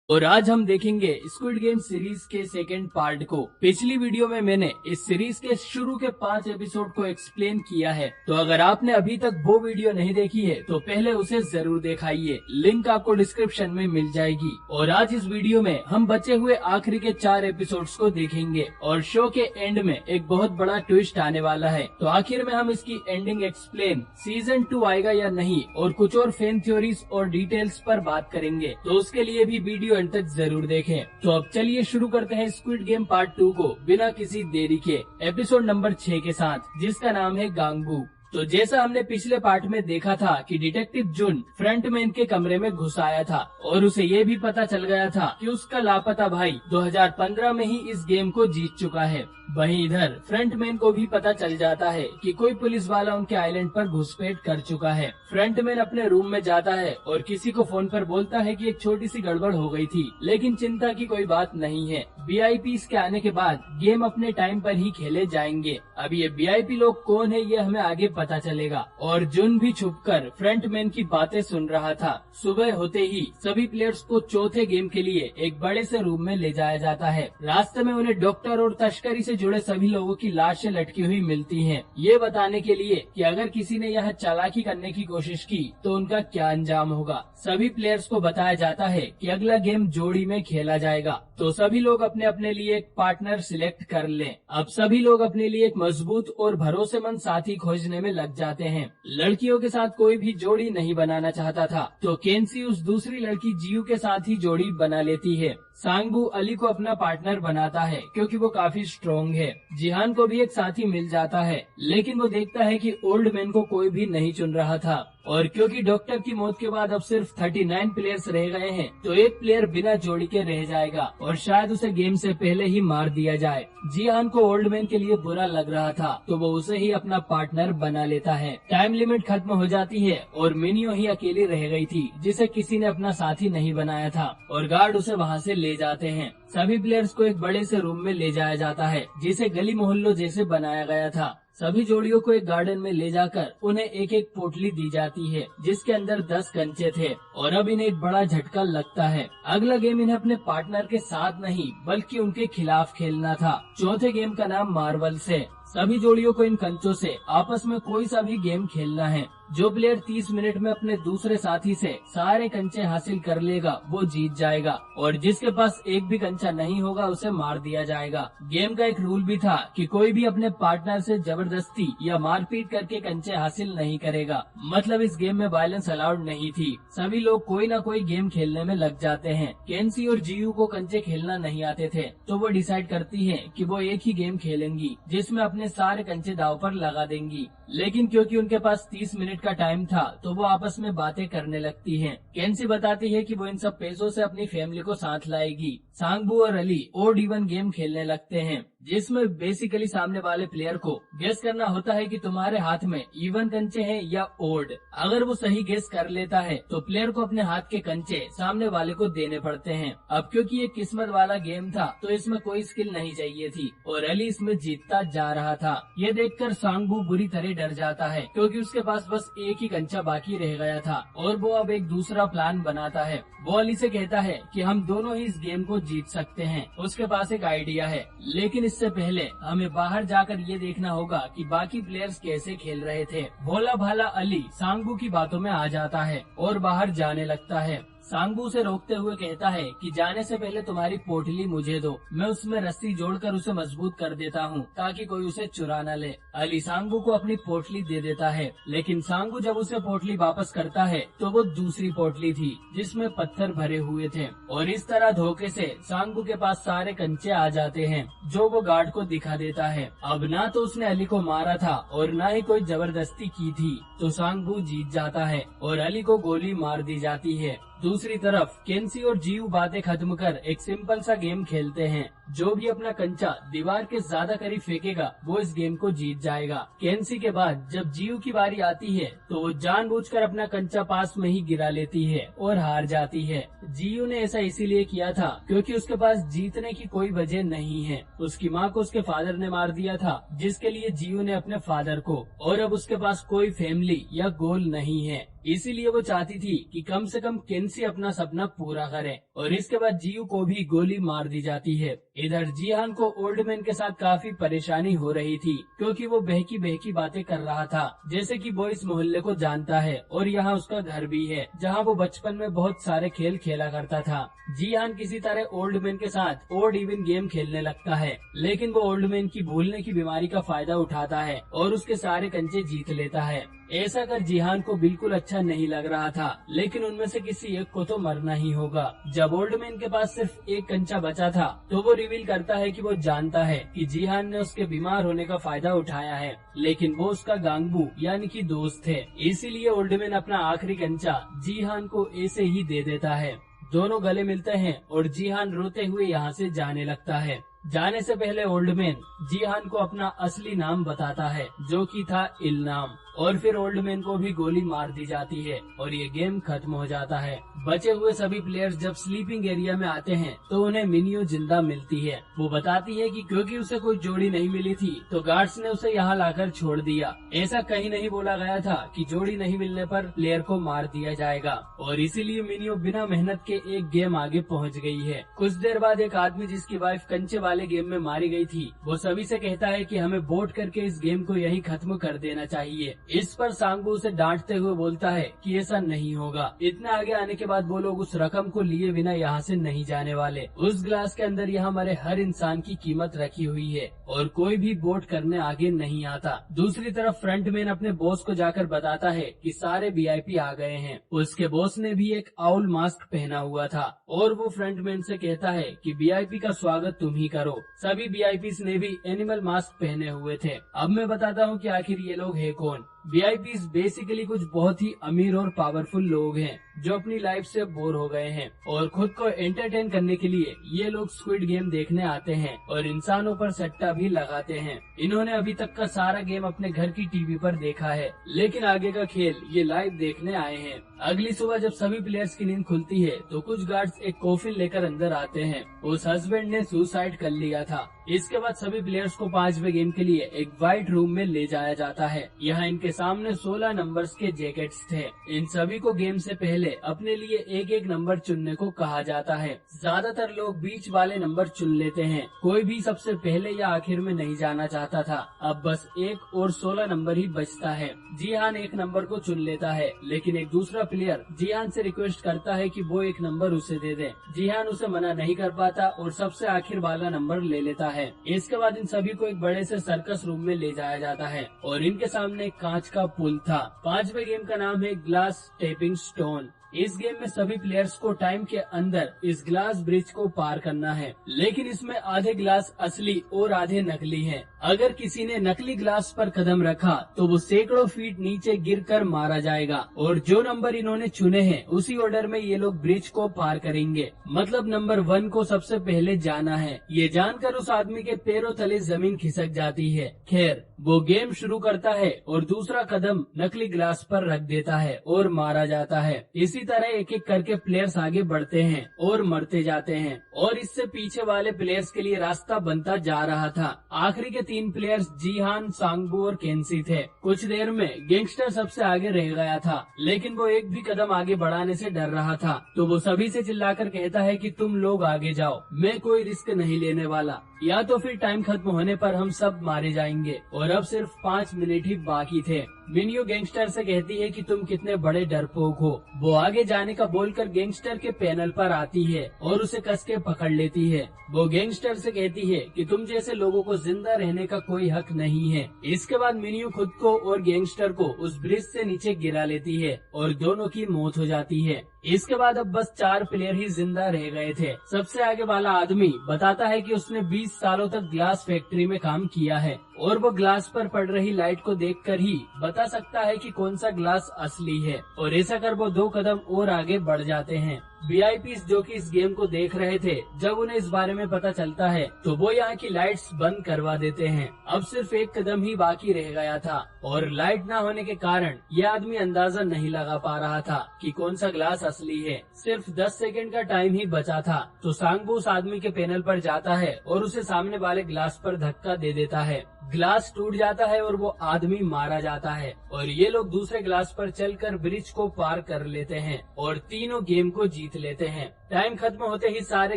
और आज हम देखेंगे स्क्विड गेम सीरीज के सेकेंड पार्ट को। पिछली वीडियो में मैंने इस सीरीज के शुरू के 5 एपिसोड को एक्सप्लेन किया है, तो अगर आपने अभी तक वो वीडियो नहीं देखी है तो पहले उसे जरूर दिखाइए, लिंक आपको डिस्क्रिप्शन में मिल जाएगी। और आज इस वीडियो में हम बचे हुए आखिरी के 4 एपिसोड्स को देखेंगे और शो के एंड में एक बहुत बड़ा ट्विस्ट आने वाला है। तो आखिर में हम इसकी एंडिंग एक्सप्लेन, सीजन 2 आएगा या नहीं, और कुछ और फैन थ्योरीज और डिटेल्स पर बात करेंगे, तो उसके लिए भी वीडियो अंत तक जरूर देखें। तो अब चलिए शुरू करते हैं स्क्विड गेम पार्ट 2 को बिना किसी देरी के एपिसोड नंबर 6 के साथ, जिसका नाम है गांगबू। तो जैसा हमने पिछले पार्ट में देखा था कि डिटेक्टिव जुन फ्रंटमैन के कमरे में घुस आया था और उसे ये भी पता चल गया था कि उसका लापता भाई 2015 में ही इस गेम को जीत चुका है। वहीं इधर फ्रंटमैन को भी पता चल जाता है कि कोई पुलिस वाला उनके आइलैंड पर घुसपैठ कर चुका है। फ्रंटमैन अपने रूम में जाता है और किसी को फोन पर बोलता है कि एक छोटी सी गड़बड़ हो गई थी, लेकिन चिंता की कोई बात नहीं है, वीआईपीज़ के आने के बाद गेम अपने टाइम पर ही खेले जाएंगे। अब ये वीआईपी लोग कौन है ये हमें आगे पता चलेगा। और जुन भी छुपकर फ्रंटमैन की बातें सुन रहा था। सुबह होते ही सभी प्लेयर्स को चौथे गेम के लिए एक बड़े से रूम में ले जाया जाता है। रास्ते में उन्हें डॉक्टर और तस्करी से जुड़े सभी लोगों की लाशें लटकी हुई मिलती हैं, ये बताने के लिए कि अगर किसी ने यहाँ चालाकी करने की कोशिश की तो उनका क्या अंजाम होगा। सभी प्लेयर्स को बताया जाता है कि अगला गेम जोड़ी में खेला जाएगा, तो सभी लोग अपने अपने लिए एक पार्टनर सिलेक्ट कर लें। अब सभी लोग अपने लिए एक मजबूत और भरोसेमंद साथी खोजने में लग जाते हैं। लड़कियों के साथ कोई भी जोड़ी नहीं बनाना चाहता था, तो केंसी उस दूसरी लड़की जियू के साथ ही जोड़ी बना लेती है। सांगबू अली को अपना पार्टनर बनाता है क्योंकि वो काफी स्ट्रॉन्ग है। जिहान को भी एक साथी मिल जाता है, लेकिन वो देखता है कि ओल्ड मैन को कोई भी नहीं चुन रहा था, और क्योंकि डॉक्टर की मौत के बाद अब सिर्फ 39 प्लेयर्स रह गए हैं, तो एक प्लेयर बिना जोड़ी के रह जाएगा और शायद उसे गेम से पहले ही मार दिया जाए। जिहान को ओल्ड मैन के लिए बुरा लग रहा था, तो वो उसे ही अपना पार्टनर बना लेता है। टाइम लिमिट खत्म हो जाती है और मिनियो ही अकेली रह गई थी, जिसे किसी ने अपना साथी नहीं बनाया था, और गार्ड उसे वहाँ से ले जाते हैं। सभी प्लेयर्स को एक बड़े से रूम में ले जाया जाता है, जिसे गली मोहल्लों जैसे बनाया गया था। सभी जोड़ियों को एक गार्डन में ले जाकर उन्हें एक एक पोटली दी जाती है, जिसके अंदर 10 कंचे थे, और अब इन्हें एक बड़ा झटका लगता है। अगला गेम इन्हें अपने पार्टनर के साथ नहीं बल्कि उनके खिलाफ खेलना था। चौथे गेम का नाम मार्वल्स है। सभी जोड़ियों को इन कंचों से आपस में कोई सा भी गेम खेलना है। जो प्लेयर 30 मिनट में अपने दूसरे साथी से सारे कंचे हासिल कर लेगा वो जीत जाएगा, और जिसके पास एक भी कंचा नहीं होगा उसे मार दिया जाएगा। गेम का एक रूल भी था कि कोई भी अपने पार्टनर से जबरदस्ती या मारपीट करके कंचे हासिल नहीं करेगा। मतलब इस गेम में वायलेंस अलाउड नहीं थी। सभी लोग कोई ना कोई गेम खेलने में लग जाते हैं। केंसी और जियू को कंचे खेलना नहीं आते थे, तो वो डिसाइड करती है कि वो एक ही गेम खेलेंगी जिसमें अपने सारे कंचे दाव पर लगा देंगी। लेकिन क्योंकि उनके पास 30 मिनट का टाइम था, तो वो आपस में बातें करने लगती हैं। केंसी बताती है कि वो इन सब पैसों से अपनी फैमिली को साथ लाएगी। सांगबू और अली ओड इवन गेम खेलने लगते हैं, जिसमें बेसिकली सामने वाले प्लेयर को गेस करना होता है कि तुम्हारे हाथ में इवन कंचे हैं या ओड। अगर वो सही गेस कर लेता है तो प्लेयर को अपने हाथ के कंचे सामने वाले को देने पड़ते हैं। अब क्योंकि ये किस्मत वाला गेम था, तो इसमें कोई स्किल नहीं चाहिए थी और अली इसमें जीतता जा रहा था। ये देखकर सांगबू बुरी तरह डर जाता है, क्योंकि उसके पास बस एक ही कंचा बाकी रह गया था, और वो अब एक दूसरा प्लान बनाता है। वो अली से कहता है कि हम दोनों ही इस गेम को जीत सकते हैं। उसके पास एक आइडिया है, लेकिन इससे पहले हमें बाहर जाकर ये देखना होगा कि बाकी प्लेयर्स कैसे खेल रहे थे। भोला भाला अली सांगबू की बातों में आ जाता है और बाहर जाने लगता है। सांगबू उसे रोकते हुए कहता है कि जाने से पहले तुम्हारी पोटली मुझे दो, मैं उसमें रस्सी जोड़कर उसे मजबूत कर देता हूँ ताकि कोई उसे चुरा न ले। अली सांगबू को अपनी पोटली दे देता है, लेकिन सांगबू जब उसे पोटली वापस करता है तो वो दूसरी पोटली थी जिसमें पत्थर भरे हुए थे, और इस तरह धोखे से सांगबू के पास सारे कंचे आ जाते हैं, जो वो गार्ड को दिखा देता है। अब ना तो उसने अली को मारा था और न ही कोई जबरदस्ती की थी, तो सांगबू जीत जाता है और अली को गोली मार दी जाती है। दूसरी तरफ केंसी और जियू बातें खत्म कर एक सिंपल सा गेम खेलते हैं, जो भी अपना कंचा दीवार के ज्यादा करीब फेंकेगा वो इस गेम को जीत जाएगा। केंसी के बाद जब जीयू की बारी आती है तो वो जानबूझकर अपना कंचा पास में ही गिरा लेती है और हार जाती है। जीयू ने ऐसा इसीलिए किया था क्योंकि उसके पास जीतने की कोई वजह नहीं है। उसकी माँ को उसके फादर ने मार दिया था, जिसके लिए जीयू ने अपने फादर को, और अब उसके पास कोई फैमिली या गोल नहीं है। इसीलिए वो चाहती थी कि कम से कम केंसी अपना सपना पूरा करे, और इसके बाद जीयू को भी गोली मार दी जाती है। इधर जीहान को ओल्ड मैन के साथ काफी परेशानी हो रही थी क्योंकि वो बहकी बहकी बातें कर रहा था, जैसे कि वो इस मोहल्ले को जानता है और यहाँ उसका घर भी है जहाँ वो बचपन में बहुत सारे खेल खेला करता था। जीहान किसी तरह ओल्ड मैन के साथ ओड इवन गेम खेलने लगता है, लेकिन वो ओल्ड मैन की भूलने की बीमारी का फायदा उठाता है और उसके सारे कंचे जीत लेता है। ऐसा कर जीहान को बिल्कुल अच्छा नहीं लग रहा था, लेकिन उनमें से किसी एक को तो मरना ही होगा। जब ओल्ड मैन के पास सिर्फ एक कंचा बचा था तो वो रिवील करता है कि वो जानता है कि जीहान ने उसके बीमार होने का फायदा उठाया है, लेकिन वो उसका गांगबू यानी कि दोस्त है। इसीलिए ओल्ड मैन अपना आखिरी कंचा जीहान को ऐसे ही दे देता है। दोनों गले मिलते हैं और जीहान रोते हुए यहाँ से जाने लगता है। जाने से पहले ओल्ड मैन जीहान को अपना असली नाम बताता है, जो कि था इल्नाम, और फिर ओल्ड मैन को भी गोली मार दी जाती है और ये गेम खत्म हो जाता है। बचे हुए सभी प्लेयर्स जब स्लीपिंग एरिया में आते हैं तो उन्हें मिनियो जिंदा मिलती है। वो बताती है कि क्योंकि उसे कोई जोड़ी नहीं मिली थी तो गार्ड्स ने उसे यहाँ लाकर छोड़ दिया। ऐसा कहीं नहीं बोला गया था कि जोड़ी नहीं मिलने पर प्लेयर को मार दिया जाएगा, और इसीलिए मिनियो बिना मेहनत के एक गेम आगे पहुँच गई है। कुछ देर बाद एक आदमी जिसकी वाइफ कंचे वाले गेम में मारी गई थी, वो सभी से कहता है कि हमें वोट करके इस गेम को यहीं खत्म कर देना चाहिए। इस पर सांगबो उसे डांटते हुए बोलता है कि ऐसा नहीं होगा। इतना आगे आने के बाद वो लोग उस रकम को लिए बिना यहाँ से नहीं जाने वाले। उस ग्लास के अंदर यहाँ हमारे हर इंसान की कीमत रखी हुई है और कोई भी वोट करने आगे नहीं आता। दूसरी तरफ फ्रंटमैन अपने बॉस को जाकर बताता है कि सारे वीआईपी आ गए हैं। उसके बॉस ने भी एक आउल मास्क पहना हुआ था और वो फ्रंटमैन से कहता है कि वीआईपी का स्वागत तुम ही करो। सभी वीआईपीज ने भी एनिमल मास्क पहने हुए थे। अब मैं बताता हूँ कि आखिर ये लोग है कौन। वीआईपीज बेसिकली कुछ बहुत ही अमीर और पावरफुल लोग हैं जो अपनी लाइफ से बोर हो गए हैं और खुद को एंटरटेन करने के लिए ये लोग स्क्विड गेम देखने आते हैं और इंसानों पर सट्टा भी लगाते हैं। इन्होंने अभी तक का सारा गेम अपने घर की टीवी पर देखा है, लेकिन आगे का खेल ये लाइव देखने आए हैं। अगली सुबह जब सभी प्लेयर्स की नींद खुलती है तो कुछ गार्ड्स एक कॉफिन लेकर अंदर आते हैं। उस हस्बैंड ने सुसाइड कर लिया था। इसके बाद सभी प्लेयर्स को 5वें गेम के लिए एक व्हाइट रूम में ले जाया जाता है। यहाँ इनके सामने 16 नंबर्स के जैकेट्स थे। इन सभी को गेम से पहले अपने लिए एक एक नंबर चुनने को कहा जाता है। ज्यादातर लोग बीच वाले नंबर चुन लेते हैं। कोई भी सबसे पहले या आखिर में नहीं जाना चाहता था। अब बस एक और 16 नंबर ही बचता है। जीहान एक नंबर को चुन लेता है, लेकिन एक दूसरा प्लेयर जीहान से रिक्वेस्ट करता है कि वो एक नंबर उसे दे दे। जीहान उसे मना नहीं कर पाता और सबसे आखिर वाला नंबर ले लेता है। इसके बाद इन सभी को एक बड़े से सर्कस रूम में ले जाया जाता है और इनके सामने एक कांच का पुल था। 5वें गेम का नाम है ग्लास स्टेपिंग स्टोन। इस गेम में सभी प्लेयर्स को टाइम के अंदर इस ग्लास ब्रिज को पार करना है, लेकिन इसमें आधे ग्लास असली और आधे नकली हैं। अगर किसी ने नकली ग्लास पर कदम रखा तो वो सैकड़ों फीट नीचे गिरकर मारा जाएगा और जो नंबर इन्होंने चुने हैं उसी ऑर्डर में ये लोग ब्रिज को पार करेंगे। मतलब नंबर 1 को सबसे पहले जाना है। ये जानकर उस आदमी के पैरों तले जमीन खिसक जाती है। खैर, वो गेम शुरू करता है और दूसरा कदम नकली ग्लास पर रख देता है और मारा जाता है। इसी तरह एक एक करके प्लेयर्स आगे बढ़ते हैं और मरते जाते हैं और इससे पीछे वाले प्लेयर्स के लिए रास्ता बनता जा रहा था। आखिरी के 3 प्लेयर्स जीहान, सांगबो और केंसी थे। कुछ देर में गैंगस्टर सबसे आगे रह गया था, लेकिन वो एक भी कदम आगे बढ़ाने से डर रहा था, तो वो सभी से चिल्लाकर कहता है कि तुम लोग आगे जाओ, मैं कोई रिस्क नहीं लेने वाला, या तो फिर टाइम खत्म होने पर हम सब मारे जाएंगे। और अब सिर्फ 5 मिनट ही बाकी थे। मिनियो गैंगस्टर से कहती है कि तुम कितने बड़े डरपोक हो। वो आगे जाने का बोलकर गैंगस्टर के पैनल पर आती है और उसे कस के पकड़ लेती है। वो गैंगस्टर से कहती है कि तुम जैसे लोगों को जिंदा रहने का कोई हक नहीं है। इसके बाद मिनियो खुद को और गैंगस्टर को उस ब्रिज से नीचे गिरा लेती है और दोनों की मौत हो जाती है। इसके बाद अब बस 4 प्लेयर ही जिंदा रह गए थे। सबसे आगे वाला आदमी बताता है कि उसने 20 सालों तक ग्लास फैक्ट्री में काम किया है और वो ग्लास पर पड़ रही लाइट को देखकर ही बता सकता है कि कौन सा ग्लास असली है, और ऐसा कर वो 2 कदम और आगे बढ़ जाते हैं। वीआईपीज जो कि इस गेम को देख रहे थे, जब उन्हें इस बारे में पता चलता है तो वो यहाँ की लाइट्स बंद करवा देते हैं। अब सिर्फ एक कदम ही बाकी रह गया था और लाइट ना होने के कारण ये आदमी अंदाजा नहीं लगा पा रहा था कि कौन सा ग्लास असली है। सिर्फ 10 सेकंड का टाइम ही बचा था तो सांगबो उस आदमी के पैनल पर जाता है और उसे सामने वाले ग्लास पर धक्का दे देता है। ग्लास टूट जाता है और वो आदमी मारा जाता है और ये लोग दूसरे ग्लास पर चलकर ब्रिज को पार कर लेते हैं और तीनों गेम को जीत लेते हैं। टाइम खत्म होते ही सारे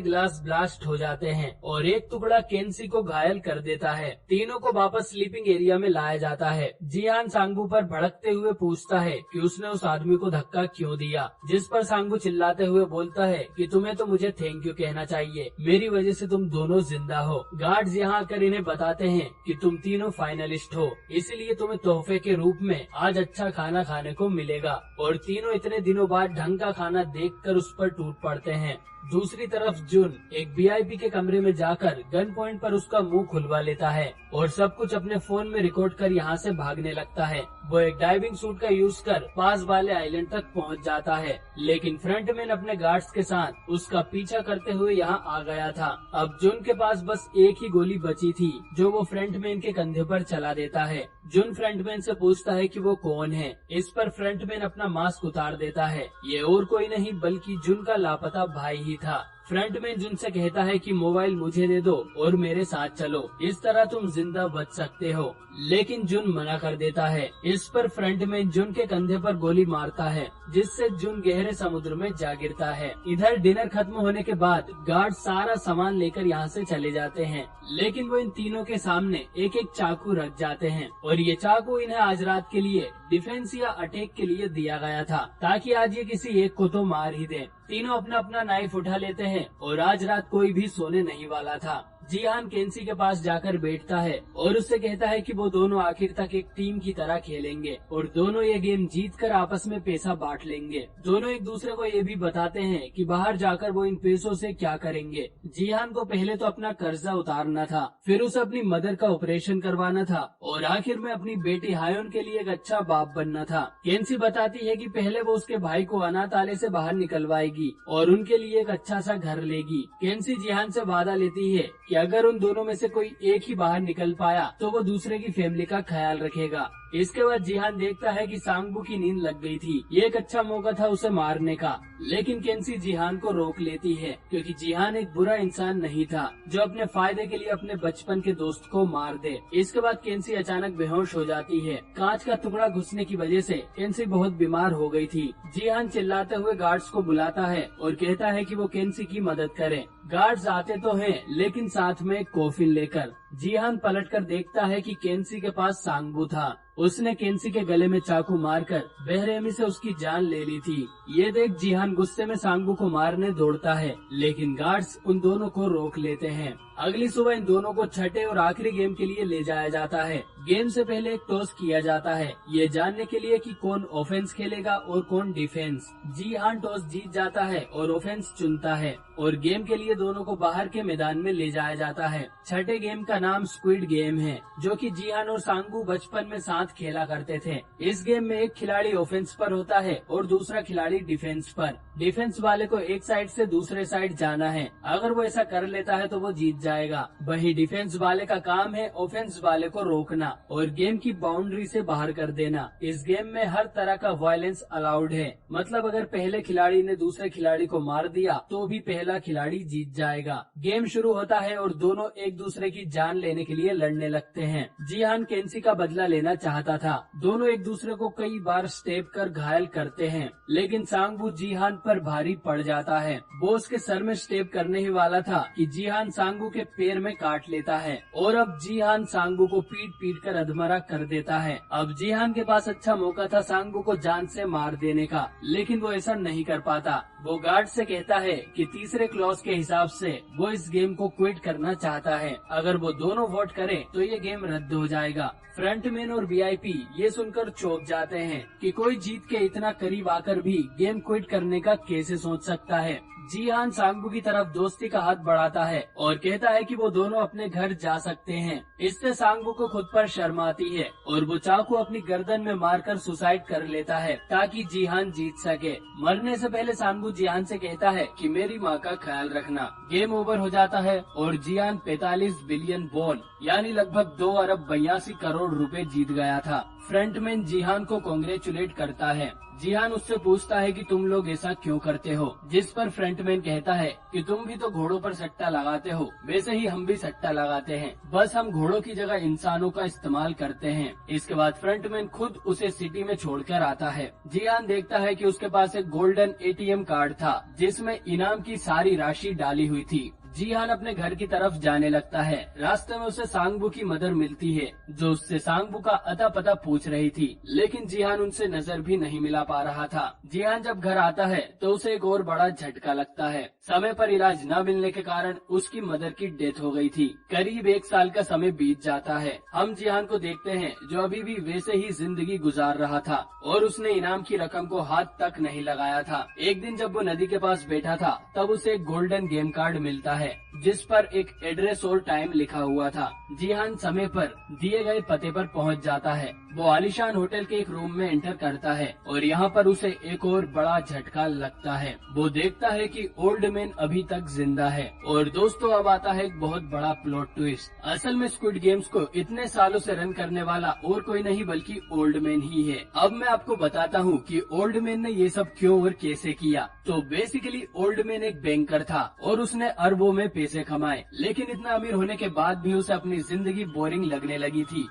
ग्लास ब्लास्ट हो जाते हैं और एक टुकड़ा केंसी को घायल कर देता है। तीनों को वापस स्लीपिंग एरिया में लाया जाता है। जिहान सांगबो पर भड़कते हुए पूछता है कि उसने उस आदमी को धक्का क्यों दिया, जिस पर सांगबो चिल्लाते हुए बोलता है कि तुम्हें तो मुझे थैंक यू कहना चाहिए, मेरी वजह से तुम दोनों जिंदा हो। गार्ड्स यहाँ आकर इन्हें बताते हैं कि तुम तीनों फाइनलिस्ट हो, इसलिए तुम्हें तोहफे के रूप में आज अच्छा खाना खाने को मिलेगा। और तीनों इतने दिनों बाद ढंग का खाना देखकर उस पर टूट पड़ते हैं। दूसरी तरफ जुन एक वीआईपी के कमरे में जाकर गन पॉइंट पर उसका मुंह खुलवा लेता है और सब कुछ अपने फोन में रिकॉर्ड कर यहाँ से भागने लगता है। वो एक डाइविंग सूट का यूज कर पास वाले आइलैंड तक पहुँच जाता है, लेकिन फ्रंटमैन अपने गार्ड्स के साथ उसका पीछा करते हुए यहाँ आ गया था। अब जुन के पास बस एक ही गोली बची थी जो वो फ्रंटमैन के कंधे पर चला देता है। जुन फ्रंटमैन से पूछता है कि वो कौन है। इस पर फ्रंटमैन अपना मास्क उतार देता है। ये और कोई नहीं बल्कि जुन का लापता भाई ही था। फ्रंटमैन जुन से कहता है कि मोबाइल मुझे दे दो और मेरे साथ चलो, इस तरह तुम जिंदा बच सकते हो, लेकिन जुन मना कर देता है। इस पर फ्रंटमैन जुन के कंधे पर गोली मारता है जिससे जुन गहरे समुद्र में जा गिरता है। इधर डिनर खत्म होने के बाद गार्ड सारा सामान लेकर यहाँ से चले जाते हैं, लेकिन वो इन तीनों के सामने एक एक चाकू रख जाते हैं और ये चाकू इन्हें आज रात के लिए डिफेंस या अटैक के लिए दिया गया था ताकि आज ये किसी एक को तो मार ही दे। तीनों अपना अपना नाइफ उठा लेते हैं और आज रात कोई भी सोने नहीं वाला था। जिहान केंसी के पास जाकर बैठता है और उससे कहता है कि वो दोनों आखिर तक एक टीम की तरह खेलेंगे और दोनों ये गेम जीतकर आपस में पैसा बांट लेंगे। दोनों एक दूसरे को ये भी बताते हैं कि बाहर जाकर वो इन पैसों से क्या करेंगे। जिहान को पहले तो अपना कर्जा उतारना था, फिर उसे अपनी मदर का ऑपरेशन करवाना था और आखिर में अपनी बेटी हायोन के लिए एक अच्छा बाप बनना था। केंसी बताती है कि पहले वो उसके भाई को अनाथालय से बाहर निकलवाएगी और उनके लिए एक अच्छा सा घर लेगी। केंसी जिहान से वादा लेती है कि अगर उन दोनों में से कोई एक ही बाहर निकल पाया तो वो दूसरे की फैमिली का ख्याल रखेगा। इसके बाद जिहान देखता है कि सांगबो की नींद लग गई थी, ये एक अच्छा मौका था उसे मारने का, लेकिन केंसी जिहान को रोक लेती है क्योंकि जिहान एक बुरा इंसान नहीं था जो अपने फायदे के लिए अपने बचपन के दोस्त को मार दे। इसके बाद केंसी अचानक बेहोश हो जाती है। कांच का टुकड़ा घुसने की वजह से केंसी बहुत बीमार हो गई थी। जिहान चिल्लाते हुए गार्ड्स को बुलाता है और कहता है कि वो केंसी की मदद करे। गार्ड्स आते तो हैं लेकिन साथ में कॉफिन लेकर। जिहान पलटकर देखता है कि केंसी के पास सांगबो था। उसने केंसी के गले में चाकू मारकर बेरहमी से उसकी जान ले ली थी। ये देख जिहान गुस्से में सांगबो को मारने दौड़ता है, लेकिन गार्ड्स उन दोनों को रोक लेते हैं। अगली सुबह इन दोनों को छठे और आखिरी गेम के लिए ले जाया जाता है। गेम से पहले एक टॉस किया जाता है, ये जानने के लिए कि कौन ऑफेंस खेलेगा और कौन डिफेंस। जिहान टॉस जीत जाता है और ऑफेंस चुनता है और गेम के लिए दोनों को बाहर के मैदान में ले जाया जाता है। छठे गेम का नाम स्क्विड गेम है, जो कि जिहान और सांगबो बचपन में साथ खेला करते थे। इस गेम में एक खिलाड़ी ऑफेंस पर होता है और दूसरा खिलाड़ी डिफेंस पर। डिफेंस वाले को एक साइड से दूसरे साइड जाना है, अगर वो ऐसा कर लेता है तो वो जीत जाएगा। वही डिफेंस वाले का काम है ऑफेंस वाले को रोकना और गेम की बाउंड्री से बाहर कर देना। इस गेम में हर तरह का वायलेंस अलाउड है, मतलब अगर पहले खिलाड़ी ने दूसरे खिलाड़ी को मार दिया तो भी पहला खिलाड़ी जीत जाएगा। गेम शुरू होता है और दोनों एक दूसरे की जान लेने के लिए लड़ने लगते हैं। जिहान केंसी का बदला लेना चाहता था। दोनों एक दूसरे को कई बार स्टेप कर घायल करते हैं, लेकिन सांगबो जिहान पर भारी पड़ जाता है। वो उसके सर में स्टेप करने ही वाला था कि जिहान सांगबो के पैर में काट लेता है और अब जिहान सांगबो को पीट पीट कर अधमरा कर देता है। अब जिहान के पास अच्छा मौका था सांगबो को जान से मार देने का, लेकिन वो ऐसा नहीं कर पाता। वो गार्ड से कहता है कि तीसरे क्लॉज के हिसाब से वो इस गेम को क्विट करना चाहता है। अगर वो दोनों वोट करे तो ये गेम रद्द हो जाएगा। फ्रंटमैन और वीआईपी ये सुनकर चौंक जाते हैं कि कोई जीत के इतना करीब आकर भी गेम क्विट करने का कैसे सोच सकता है। जीहान सांगबू की तरफ दोस्ती का हाथ बढ़ाता है और कहता है कि वो दोनों अपने घर जा सकते हैं। इससे सांगबू को खुद पर शर्म आती है और वो चाकू अपनी गर्दन में मारकर सुसाइड कर लेता है ताकि जीहान जीत सके। मरने से पहले सांगबू जीहान से कहता है कि मेरी माँ का ख्याल रखना। गेम ओवर हो जाता है और जीहान 45 बिलियन वॉन यानी लगभग 2 अरब 82 करोड़ रुपए जीत गया था। फ्रंटमैन जीहान को कांग्रेचुलेट करता है। जीहान उससे पूछता है कि तुम लोग ऐसा क्यों करते हो, जिस पर फ्रंटमैन कहता है कि तुम भी तो घोड़ों पर सट्टा लगाते हो, वैसे ही हम भी सट्टा लगाते हैं, बस हम घोड़ों की जगह इंसानों का इस्तेमाल करते हैं। इसके बाद फ्रंटमैन खुद उसे सिटी में छोड़कर आता है। जीहान देखता है कि उसके पास एक गोल्डन ATM कार्ड था जिसमें इनाम की सारी राशि डाली हुई थी। जीहान अपने घर की तरफ जाने लगता है। रास्ते में उसे सांगबू की मदर मिलती है जो उससे सांगबू का अता पता पूछ रही थी, लेकिन जीहान उनसे नजर भी नहीं मिला पा रहा था। जीहान जब घर आता है तो उसे एक और बड़ा झटका लगता है। समय पर इलाज न मिलने के कारण उसकी मदर की डेथ हो गई थी। करीब 1 साल का समय बीत जाता है। हम जीहान को देखते हैं जो अभी भी वैसे ही जिंदगी गुजार रहा था और उसने इनाम की रकम को हाथ तक नहीं लगाया था। एक दिन जब वो नदी के पास बैठा था तब उसे एक गोल्डन गेम कार्ड मिलता है जिस पर एक एड्रेस और टाइम लिखा हुआ था। जीहान समय पर दिए गए पते पर पहुंच जाता है। वो आलीशान होटल के एक रूम में एंटर करता है और यहाँ पर उसे एक और बड़ा झटका लगता है। वो देखता है कि ओल्ड मैन अभी तक जिंदा है। और दोस्तों अब आता है एक बहुत बड़ा प्लॉट ट्विस्ट। असल में स्क्विड गेम्स को इतने सालों से रन करने वाला और कोई नहीं बल्कि ओल्ड मैन ही है। अब मैं आपको बताता हूँ कि ओल्ड मैन ने ये सब क्यों और कैसे किया। तो बेसिकली ओल्ड मैन एक बैंकर था और उसने अरबों में पैसे कमाए, लेकिन इतना अमीर होने के बाद भी उसे अपनी जिंदगी बोरिंग लगने लगी थी।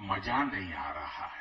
मजा नहीं आ रहा है।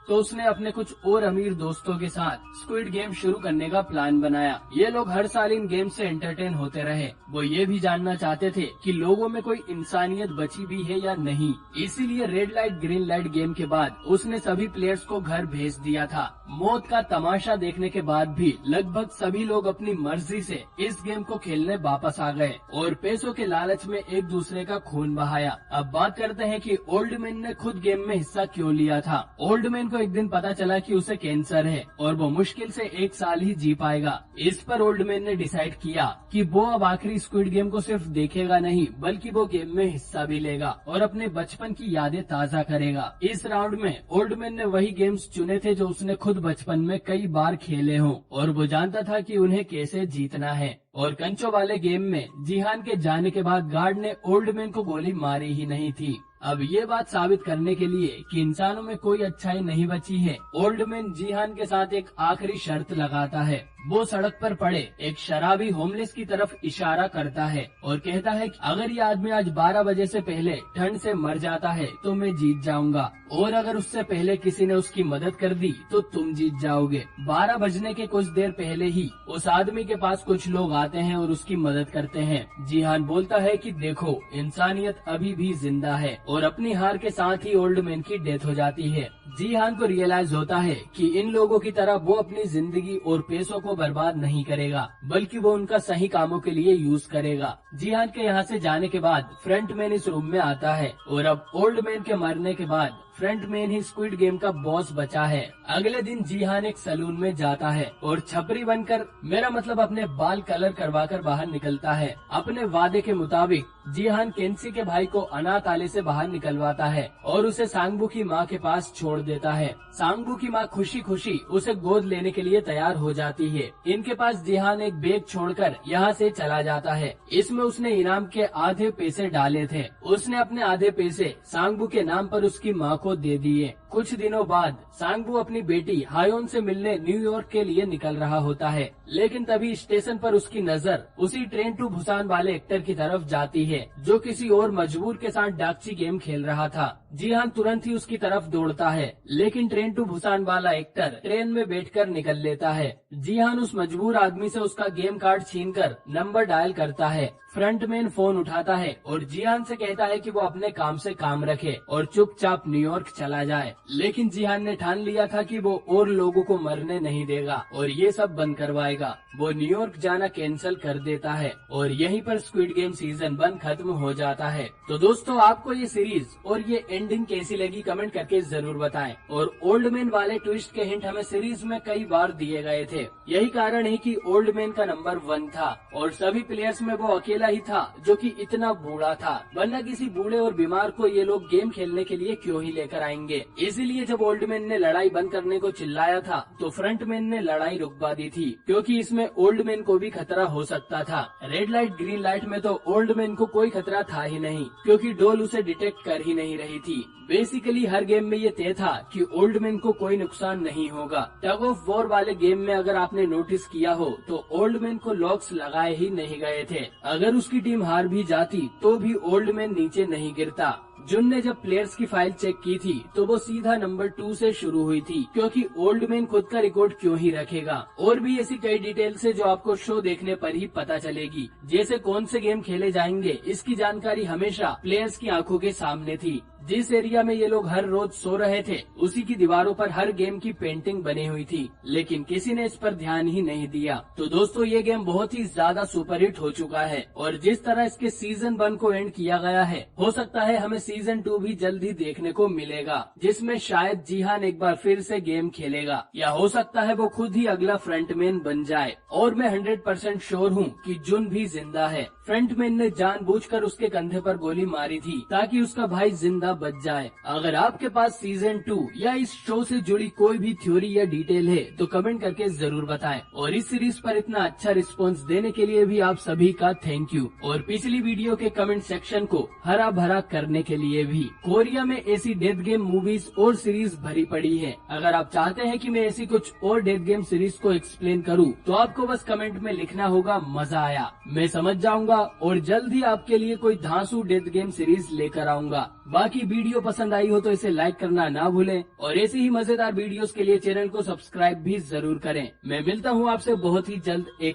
तो उसने अपने कुछ और अमीर दोस्तों के साथ स्क्विड गेम शुरू करने का प्लान बनाया। ये लोग हर साल इन गेम से एंटरटेन होते रहे। वो ये भी जानना चाहते थे कि लोगों में कोई इंसानियत बची भी है या नहीं। इसीलिए red light green light game के बाद उसने सभी प्लेयर्स को घर भेज दिया था। मौत का तमाशा देखने के बाद भी लगभग सभी लोग अपनी मर्जी से इस गेम को खेलने वापस आ गए और पैसों के लालच में एक दूसरे का खून बहाया। अब बात करते हैं कि ओल्ड मैन ने खुद गेम में हिस्सा क्यों लिया था। ओल्ड मैन एक दिन पता चला कि उसे कैंसर है और वो मुश्किल से 1 साल ही जी पाएगा। इस पर ओल्ड मैन ने डिसाइड किया कि वो अब आखिरी स्क्विड गेम को सिर्फ देखेगा नहीं बल्कि वो गेम में हिस्सा भी लेगा और अपने बचपन की यादें ताजा करेगा। इस राउंड में ओल्ड मैन ने वही गेम्स चुने थे जो उसने खुद बचपन में कई बार खेले हों और वो जानता था कि उन्हें कैसे जीतना है। और कंचो वाले गेम में जीहान के जाने के बाद गार्ड ने ओल्ड मैन को गोली मारी ही नहीं थी। अब ये बात साबित करने के लिए कि इंसानों में कोई अच्छाई नहीं बची है, ओल्ड मैन जीहान के साथ एक आखिरी शर्त लगाता है। वो सड़क पर पड़े एक शराबी होमलेस की तरफ इशारा करता है और कहता है कि अगर ये आदमी आज 12 बजे से पहले ठंड से मर जाता है तो मैं जीत जाऊंगा और अगर उससे पहले किसी ने उसकी मदद कर दी तो तुम जीत जाओगे। 12 बजने के कुछ देर पहले ही उस आदमी के पास कुछ लोग आते हैं और उसकी मदद करते हैं। जीहान बोलता है कि देखो इंसानियत अभी भी जिंदा है और अपनी हार के साथ ही ओल्ड मैन की डेथ हो जाती है। जीहान को रियलाइज होता है कि इन लोगों की तरह वो अपनी जिंदगी और पैसों को बर्बाद नहीं करेगा बल्कि वो उनका सही कामों के लिए यूज करेगा। जीहान के यहाँ से जाने के बाद फ्रंटमैन इस रूम में आता है और अब ओल्ड मैन के मरने के बाद फ्रंटमैन ही स्क्विड गेम का बॉस बचा है। अगले दिन जीहान एक सैलून में जाता है और छपरी बनकर, मेरा मतलब अपने बाल कलर करवाकर बाहर निकलता है। अपने वादे के मुताबिक जीहान केंसी के भाई को अनाथालय से बाहर निकलवाता है और उसे सांगबू की माँ के पास छोड़ देता है। सांगबू की माँ खुशी खुशी उसे गोद लेने के लिए तैयार हो जाती है। इनके पास जीहान एक बैग छोड़कर यहाँ से चला जाता है। इसमें उसने इनाम के आधे पैसे डाले थे। उसने अपने आधे पैसे सांगबू के नाम पर उसकी माँ को दे दिए। कुछ दिनों बाद सांगबू अपनी बेटी हायोन से मिलने न्यूयॉर्क के लिए निकल रहा होता है, लेकिन तभी स्टेशन पर उसकी नजर उसी ट्रेन टू बुसान वाले एक्टर की तरफ जाती है जो किसी और मजबूर के साथ डाकची गेम खेल रहा था। जीहान तुरंत ही उसकी तरफ दौड़ता है, लेकिन ट्रेन टू बुसान वाला एक्टर ट्रेन में बैठकर निकल लेता है। जीहान उस मजबूर आदमी से उसका गेम कार्ड छीनकर नंबर डायल करता है। फ्रंटमैन फोन उठाता है और जीहान से कहता है कि वो अपने काम से काम रखे और चुपचाप न्यूयॉर्क चला जाए, लेकिन जीहान ने ठान लिया था कि वो और लोगों को मरने नहीं देगा और ये सब बंद करवाएगा। वो न्यूयॉर्क जाना कैंसिल कर देता है और यहीं पर स्क्विड गेम सीजन 1 खत्म हो जाता है। तो दोस्तों आपको ये सीरीज और ये एंड एंडिंग कैसी लगी कमेंट करके जरूर बताएं। और ओल्ड मैन वाले ट्विस्ट के हिंट हमें सीरीज में कई बार दिए गए थे। यही कारण है कि ओल्ड मैन का नंबर 1 था और सभी प्लेयर्स में वो अकेला ही था जो कि इतना बूढ़ा था, वरना किसी बूढ़े और बीमार को ये लोग गेम खेलने के लिए क्यों ही लेकर आएंगे। इसीलिए जब ओल्ड मैन ने लड़ाई बंद करने को चिल्लाया था तो फ्रंट मैन ने लड़ाई रुकवा दी थी, क्योंकि इसमें ओल्ड मैन को भी खतरा हो सकता था। रेड लाइट ग्रीन लाइट में तो ओल्ड मैन को कोई खतरा था ही नहीं, क्योंकि डोल उसे डिटेक्ट कर ही नहीं रही थी। बेसिकली हर गेम में ये तय था कि ओल्ड मैन को कोई नुकसान नहीं होगा। टग ऑफ वॉर वाले गेम में अगर आपने नोटिस किया हो तो ओल्ड मैन को लॉक्स लगाए ही नहीं गए थे। अगर उसकी टीम हार भी जाती तो भी ओल्ड मैन नीचे नहीं गिरता। जुन ने जब प्लेयर्स की फाइल चेक की थी तो वो सीधा नंबर 2 से शुरू हुई थी, क्योंकि ओल्ड मैन खुद का रिकॉर्ड क्यों ही रखेगा। और भी ऐसी कई डिटेल्स है जो आपको शो देखने पर ही पता चलेगी, जैसे कौन से गेम खेले जाएंगे इसकी जानकारी हमेशा प्लेयर्स की आंखों के सामने थी। जिस एरिया में ये लोग हर रोज सो रहे थे उसी की दीवारों पर हर गेम की पेंटिंग बनी हुई थी, लेकिन किसी ने इस पर ध्यान ही नहीं दिया। तो दोस्तों ये गेम बहुत ही ज्यादा सुपरहिट हो चुका है और जिस तरह इसके सीजन 1 को एंड किया गया है, हो सकता है हमें सीजन 2 भी जल्द ही देखने को मिलेगा, जिसमें शायद जीहान एक बार फिर से गेम खेलेगा, या हो सकता है वो खुद ही अगला फ्रंटमैन बन जाए। और मैं 100% श्योर हूँ कि जुन भी जिंदा है। फ्रंटमैन ने जानबूझकर उसके कंधे पर गोली मारी थी ताकि उसका भाई जिंदा बच जाए। अगर आपके पास सीजन 2 या इस शो से जुड़ी कोई भी थ्योरी या डिटेल है तो कमेंट करके जरूर बताएं। और इस सीरीज पर इतना अच्छा रिस्पांस देने के लिए भी आप सभी का थैंक यू। और पिछली वीडियो के कमेंट सेक्शन को हरा भरा करने के लिए भी। कोरिया में ऐसी डेथ गेम मूवीज और सीरीज भरी पड़ी है। अगर आप चाहते हैं कि मैं ऐसी कुछ और डेथ गेम सीरीज को एक्सप्लेन करूं तो आपको बस कमेंट में लिखना होगा मजा आया। मैं समझ जाऊंगा और जल्द ही आपके लिए कोई धांसू डेथ गेम सीरीज लेकर आऊंगा। बाकी वीडियो पसंद आई हो तो इसे लाइक करना ना भूलें और ऐसी ही मजेदार वीडियोस के लिए चैनल को सब्सक्राइब भी जरूर करें। मैं मिलता हूँ आपसे बहुत ही जल्द एक